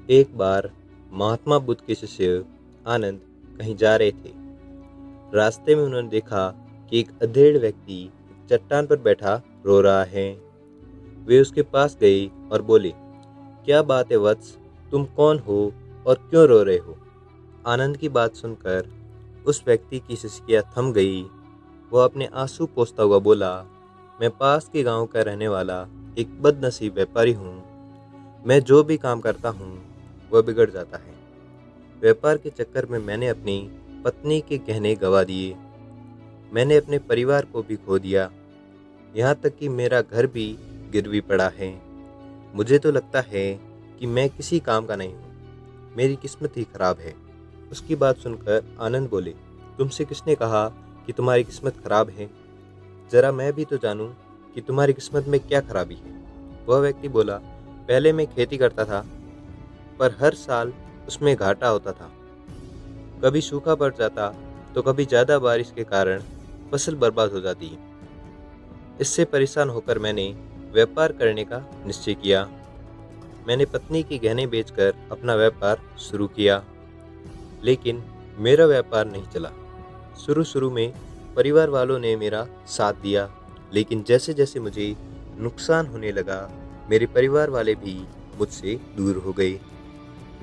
एक बार महात्मा बुद्ध के शिष्य आनंद कहीं जा रहे थे। रास्ते में उन्होंने देखा कि एक अधेड़ व्यक्ति एक चट्टान पर बैठा रो रहा है। वे उसके पास गए और बोले, क्या बात है वत्स, तुम कौन हो और क्यों रो रहे हो? आनंद की बात सुनकर उस व्यक्ति की सिसकियां थम गई। वह अपने आंसू पोंछता हुआ बोला, मैं पास के गांव का रहने वाला एक बदनसीब व्यापारी हूँ। मैं जो भी काम करता हूँ वह बिगड़ जाता है। व्यापार के चक्कर में मैंने अपनी पत्नी के गहने गंवा दिए। मैंने अपने परिवार को भी खो दिया। यहाँ तक कि मेरा घर भी गिरवी पड़ा है। मुझे तो लगता है कि मैं किसी काम का नहीं हूँ। मेरी किस्मत ही खराब है। उसकी बात सुनकर आनंद बोले, तुमसे किसने कहा कि तुम्हारी किस्मत खराब है? जरा मैं भी तो जानूं कि तुम्हारी किस्मत में क्या खराबी है। वह व्यक्ति बोला, पहले मैं खेती करता था, पर हर साल उसमें घाटा होता था। कभी सूखा पड़ जाता तो कभी ज़्यादा बारिश के कारण फसल बर्बाद हो जाती। इससे परेशान होकर मैंने व्यापार करने का निश्चय किया। मैंने पत्नी के गहने बेचकर अपना व्यापार शुरू किया, लेकिन मेरा व्यापार नहीं चला। शुरू में परिवार वालों ने मेरा साथ दिया, लेकिन जैसे जैसे मुझे नुकसान होने लगा, मेरे परिवार वाले भी मुझसे दूर हो गए।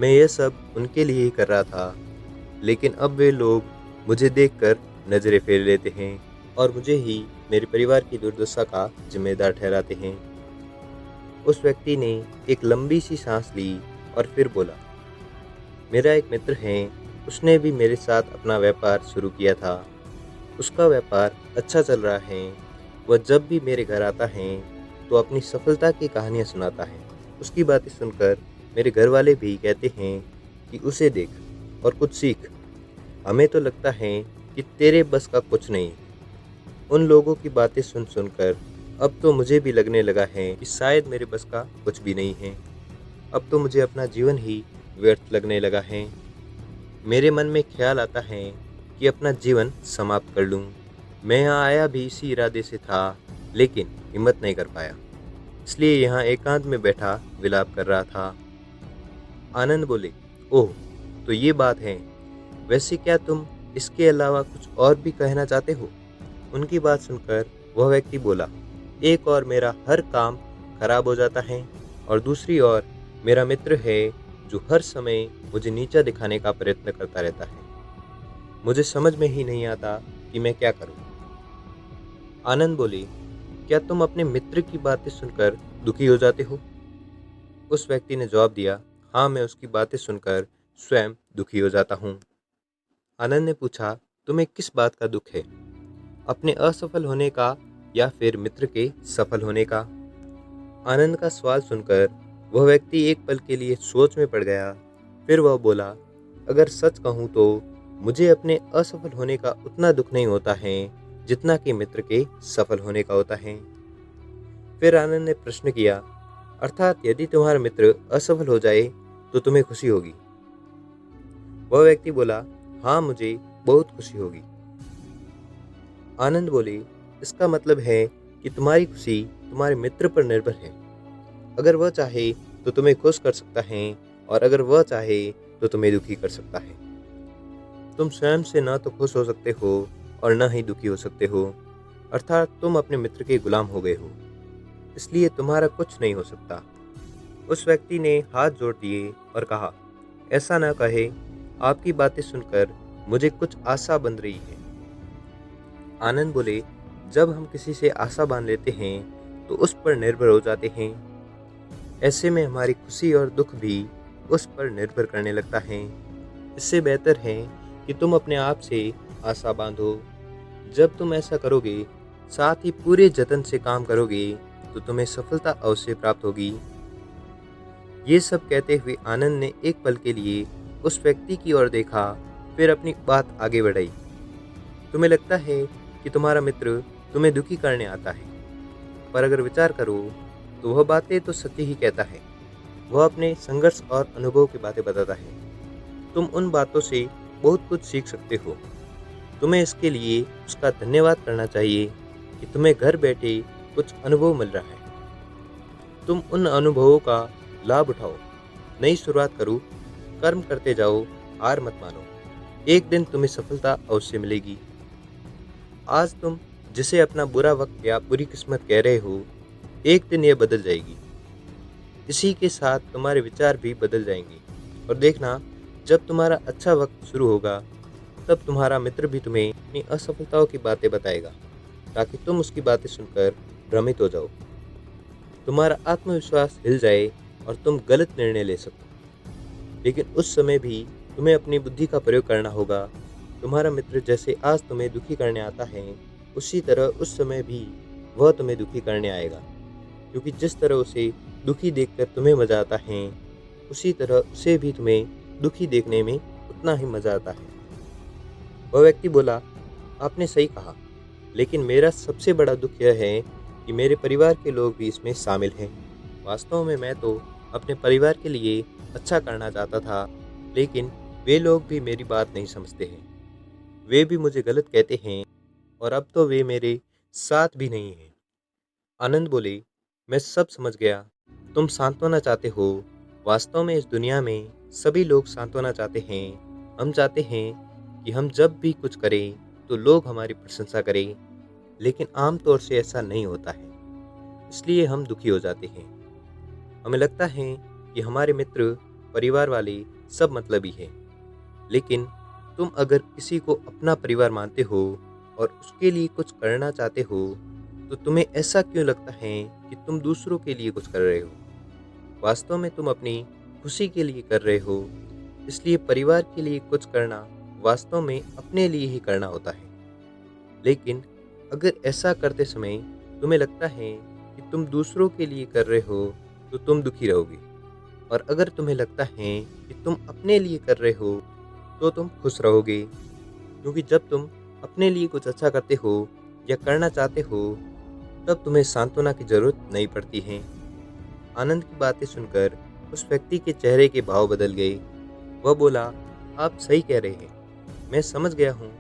मैं यह सब उनके लिए ही कर रहा था, लेकिन अब वे लोग मुझे देखकर नज़रें फेर लेते हैं और मुझे ही मेरे परिवार की दुर्दशा का जिम्मेदार ठहराते हैं। उस व्यक्ति ने एक लंबी सी सांस ली और फिर बोला, मेरा एक मित्र है, उसने भी मेरे साथ अपना व्यापार शुरू किया था। उसका व्यापार अच्छा चल रहा है। वह जब भी मेरे घर आता है तो अपनी सफलता की कहानियाँ सुनाता है। उसकी बातें सुनकर मेरे घर वाले भी कहते हैं कि उसे देख और कुछ सीख। हमें तो लगता है कि तेरे बस का कुछ नहीं। उन लोगों की बातें सुन सुनकर अब तो मुझे भी लगने लगा है कि शायद मेरे बस का कुछ भी नहीं है। अब तो मुझे अपना जीवन ही व्यर्थ लगने लगा है। मेरे मन में ख्याल आता है कि अपना जीवन समाप्त कर लूं। मैं यहाँ आया भी इसी इरादे से था, लेकिन हिम्मत नहीं कर पाया, इसलिए यहाँ एकांत में बैठा विलाप कर रहा था। आनंद बोले, ओह, तो ये बात है। वैसे क्या तुम इसके अलावा कुछ और भी कहना चाहते हो? उनकी बात सुनकर वह व्यक्ति बोला, एक और मेरा हर काम खराब हो जाता है और दूसरी ओर मेरा मित्र है जो हर समय मुझे नीचा दिखाने का प्रयत्न करता रहता है। मुझे समझ में ही नहीं आता कि मैं क्या करूं। आनंद बोले, क्या तुम अपने मित्र की बातें सुनकर दुखी हो जाते हो? उस व्यक्ति ने जवाब दिया, हाँ, मैं उसकी बातें सुनकर स्वयं दुखी हो जाता हूँ। आनंद ने पूछा, तुम्हें किस बात का दुख है? अपने असफल होने का या फिर मित्र के सफल होने का? आनंद का सवाल सुनकर वह व्यक्ति एक पल के लिए सोच में पड़ गया। फिर वह बोला, अगर सच कहूँ तो मुझे अपने असफल होने का उतना दुख नहीं होता है जितना कि मित्र के सफल होने का होता है। फिर आनंद ने प्रश्न किया, अर्थात यदि तुम्हारा मित्र असफल हो जाए तो तुम्हें खुशी होगी? वह व्यक्ति बोला, हाँ, मुझे बहुत खुशी होगी। आनंद बोले, इसका मतलब है कि तुम्हारी खुशी तुम्हारे मित्र पर निर्भर है। अगर वह चाहे तो तुम्हें खुश कर सकता है और अगर वह चाहे तो तुम्हें दुखी कर सकता है। तुम स्वयं से ना तो खुश हो सकते हो और न ही दुखी हो सकते हो, अर्थात तुम अपने मित्र के गुलाम हो गए हो, इसलिए तुम्हारा कुछ नहीं हो सकता। उस व्यक्ति ने हाथ जोड़ दिए और कहा, ऐसा न कहे, आपकी बातें सुनकर मुझे कुछ आशा बन रही है। आनंद बोले, जब हम किसी से आशा बांध लेते हैं तो उस पर निर्भर हो जाते हैं। ऐसे में हमारी खुशी और दुख भी उस पर निर्भर करने लगता है। इससे बेहतर है कि तुम अपने आप से आशा बांधो। जब तुम ऐसा करोगे, साथ ही पूरे जतन से काम करोगे, तो तुम्हें सफलता अवश्य प्राप्त होगी। ये सब कहते हुए आनंद ने एक पल के लिए उस व्यक्ति की ओर देखा, फिर अपनी बात आगे बढ़ाई। तुम्हें लगता है कि तुम्हारा मित्र तुम्हें दुखी करने आता है, पर अगर विचार करो तो वह बातें तो सत्य ही कहता है। वह अपने संघर्ष और अनुभव की बातें बताता है। तुम उन बातों से बहुत कुछ सीख सकते हो। तुम्हें इसके लिए उसका धन्यवाद करना चाहिए कि तुम्हें घर बैठे कुछ अनुभव मिल रहा है। तुम उन अनुभवों का लाभ उठाओ। नई शुरुआत करो, कर्म करते जाओ, हार मत मानो। एक दिन तुम्हें सफलता अवश्य मिलेगी। आज तुम जिसे अपना बुरा वक्त या बुरी किस्मत कह रहे हो, एक दिन यह बदल जाएगी। इसी के साथ तुम्हारे विचार भी बदल जाएंगे। और देखना, जब तुम्हारा अच्छा वक्त शुरू होगा, तब तुम्हारा मित्र भी तुम्हें अपनी असफलताओं की बातें बताएगा, ताकि तुम उसकी बातें सुनकर भ्रमित हो जाओ। तुम्हारा आत्मविश्वास हिल जाए और तुम गलत निर्णय ले सको। लेकिन उस समय भी तुम्हें अपनी बुद्धि का प्रयोग करना होगा। तुम्हारा मित्र जैसे आज तुम्हें दुखी करने आता है, उसी तरह उस समय भी वह तुम्हें दुखी करने आएगा। क्योंकि जिस तरह उसे दुखी देखकर तुम्हें मजा आता है, उसी तरह उसे भी तुम्हें दुखी देखने में उतना ही मजा आता है। वह व्यक्ति बोला, आपने सही कहा, लेकिन मेरा सबसे बड़ा दुख यह है कि मेरे परिवार के लोग भी इसमें शामिल हैं। वास्तव में मैं तो अपने परिवार के लिए अच्छा करना चाहता था, लेकिन वे लोग भी मेरी बात नहीं समझते हैं। वे भी मुझे गलत कहते हैं और अब तो वे मेरे साथ भी नहीं हैं। आनंद बोले, मैं सब समझ गया। तुम सांत्वना चाहते हो। वास्तव में इस दुनिया में सभी लोग सांत्वना चाहते हैं। हम चाहते हैं कि हम जब भी कुछ करें तो लोग हमारी प्रशंसा करें, लेकिन आमतौर से ऐसा नहीं होता है। इसलिए हम दुखी हो जाते हैं। हमें लगता है कि हमारे मित्र, परिवार वाले सब मतलबी हैं। लेकिन तुम अगर किसी को अपना परिवार मानते हो और उसके लिए कुछ करना चाहते हो, तो तुम्हें ऐसा क्यों लगता है कि तुम दूसरों के लिए कुछ कर रहे हो? वास्तव में तुम अपनी खुशी के लिए कर रहे हो। इसलिए परिवार के लिए कुछ करना वास्तव में अपने लिए ही करना होता है। लेकिन अगर ऐसा करते समय तुम्हें लगता है कि तुम दूसरों के लिए कर रहे हो, तो तुम दुखी रहोगे। और अगर तुम्हें लगता है कि तुम अपने लिए कर रहे हो, तो तुम खुश रहोगे। क्योंकि जब तुम अपने लिए कुछ अच्छा करते हो या करना चाहते हो, तब तुम्हें सांत्वना की जरूरत नहीं पड़ती है। आनंद की बातें सुनकर उस व्यक्ति के चेहरे के भाव बदल गए। वह बोला, आप सही कह रहे हैं। मैं समझ गया हूँ।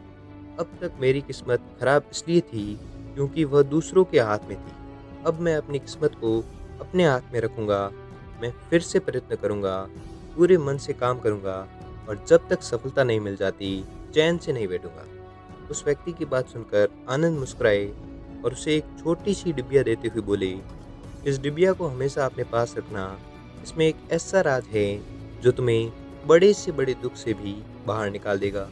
अब तक मेरी किस्मत खराब इसलिए थी क्योंकि वह दूसरों के हाथ में थी। अब मैं अपनी किस्मत को अपने हाथ में रखूँगा। मैं फिर से प्रयत्न करूँगा, पूरे मन से काम करूँगा और जब तक सफलता नहीं मिल जाती, चैन से नहीं बैठूँगा। उस व्यक्ति की बात सुनकर आनंद मुस्कुराए और उसे एक छोटी सी डिबिया देते हुए बोले, इस डिबिया को हमेशा अपने पास रखना। इसमें एक ऐसा राज है जो तुम्हें बड़े से बड़े दुख से भी बाहर निकाल देगा।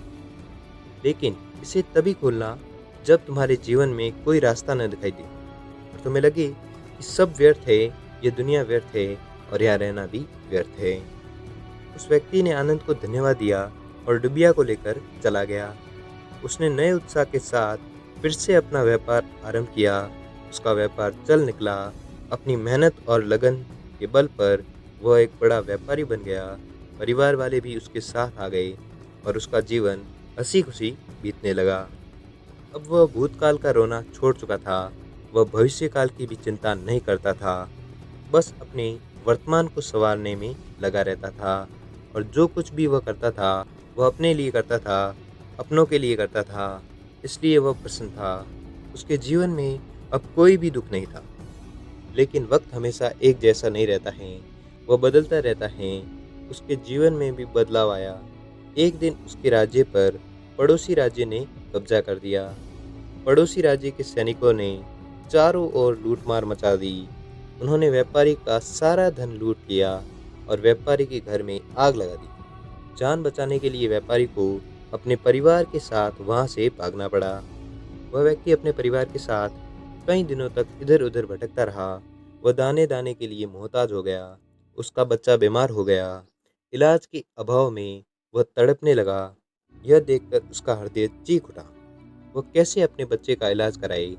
लेकिन इसे तभी खोलना जब तुम्हारे जीवन में कोई रास्ता न दिखाई दे और तुम्हें लगे कि सब व्यर्थ है, ये दुनिया व्यर्थ है और यहाँ रहना भी व्यर्थ है। उस व्यक्ति ने आनंद को धन्यवाद दिया और डिबिया को लेकर चला गया। उसने नए उत्साह के साथ फिर से अपना व्यापार आरंभ किया। उसका व्यापार चल निकला। अपनी मेहनत और लगन के बल पर वह एक बड़ा व्यापारी बन गया। परिवार वाले भी उसके साथ आ गए और उसका जीवन हंसी खुशी बीतने लगा। अब वह भूतकाल का रोना छोड़ चुका था। वह भविष्य काल की भी चिंता नहीं करता था। बस अपने वर्तमान को संवारने में लगा रहता था और जो कुछ भी वह करता था, वह अपने लिए करता था, अपनों के लिए करता था। इसलिए वह प्रसन्न था। उसके जीवन में अब कोई भी दुख नहीं था। लेकिन वक्त हमेशा एक जैसा नहीं रहता है, वह बदलता रहता है। उसके जीवन में भी बदलाव आया। एक दिन उसके राज्य पर पड़ोसी राज्य ने कब्जा कर दिया। पड़ोसी राज्य के सैनिकों ने चारों ओर लूटमार मचा दी। उन्होंने व्यापारी का सारा धन लूट लिया और व्यापारी के घर में आग लगा दी। जान बचाने के लिए व्यापारी को अपने परिवार के साथ वहां से भागना पड़ा। वह व्यक्ति अपने परिवार के साथ कई दिनों तक इधर उधर भटकता रहा। वह दाने दाने के लिए मोहताज हो गया। उसका बच्चा बीमार हो गया। इलाज के अभाव में वह तड़पने लगा। यह देखकर उसका हृदय चीख उठा। वह कैसे अपने बच्चे का इलाज कराए?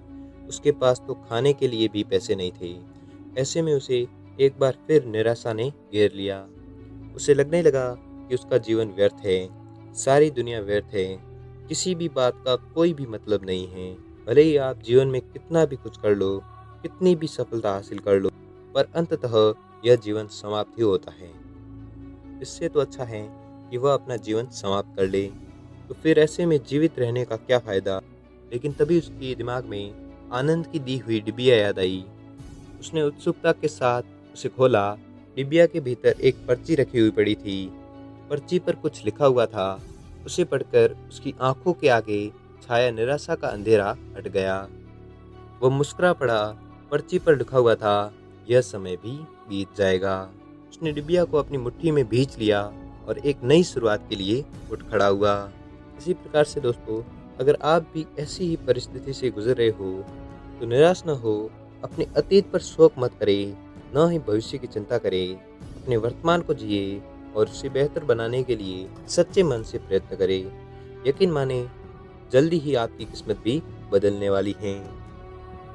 उसके पास तो खाने के लिए भी पैसे नहीं थे। ऐसे में उसे एक बार फिर निराशा ने घेर लिया। उसे लगने लगा कि उसका जीवन व्यर्थ है, सारी दुनिया व्यर्थ है, किसी भी बात का कोई भी मतलब नहीं है। भले ही आप जीवन में कितना भी कुछ कर लो, कितनी भी सफलता हासिल कर लो, पर अंततः यह जीवन समाप्त ही होता है। इससे तो अच्छा है कि वह अपना जीवन समाप्त कर ले। तो फिर ऐसे में जीवित रहने का क्या फ़ायदा? लेकिन तभी उसके दिमाग में आनंद की दी हुई डिबिया याद आई। उसने उत्सुकता के साथ उसे खोला डिबिया के भीतर एक पर्ची रखी हुई पड़ी थी। पर्ची पर कुछ लिखा हुआ था। उसे पढ़कर उसकी आंखों के आगे छाया निराशा का अंधेरा हट गया। वो मुस्कुरा पड़ा। पर्ची पर लिखा हुआ था, यह समय भी बीत जाएगा। उसने डिबिया को अपनी मुट्ठी में भींच लिया और एक नई शुरुआत के लिए उठ खड़ा हुआ। इसी प्रकार से दोस्तों, अगर आप भी ऐसी ही परिस्थिति से गुजर रहे हो तो निराश न हो। अपने अतीत पर शोक मत करें, न ही भविष्य की चिंता करें। अपने वर्तमान को जिए और उसे बेहतर बनाने के लिए सच्चे मन से प्रयत्न करें। यकीन माने, जल्दी ही आपकी किस्मत भी बदलने वाली है।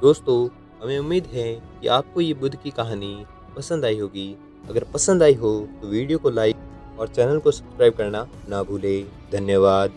दोस्तों, हमें उम्मीद है कि आपको ये बुद्ध की कहानी पसंद आई होगी। अगर पसंद आई हो तो वीडियो को लाइक और चैनल को सब्सक्राइब करना ना भूलें। धन्यवाद।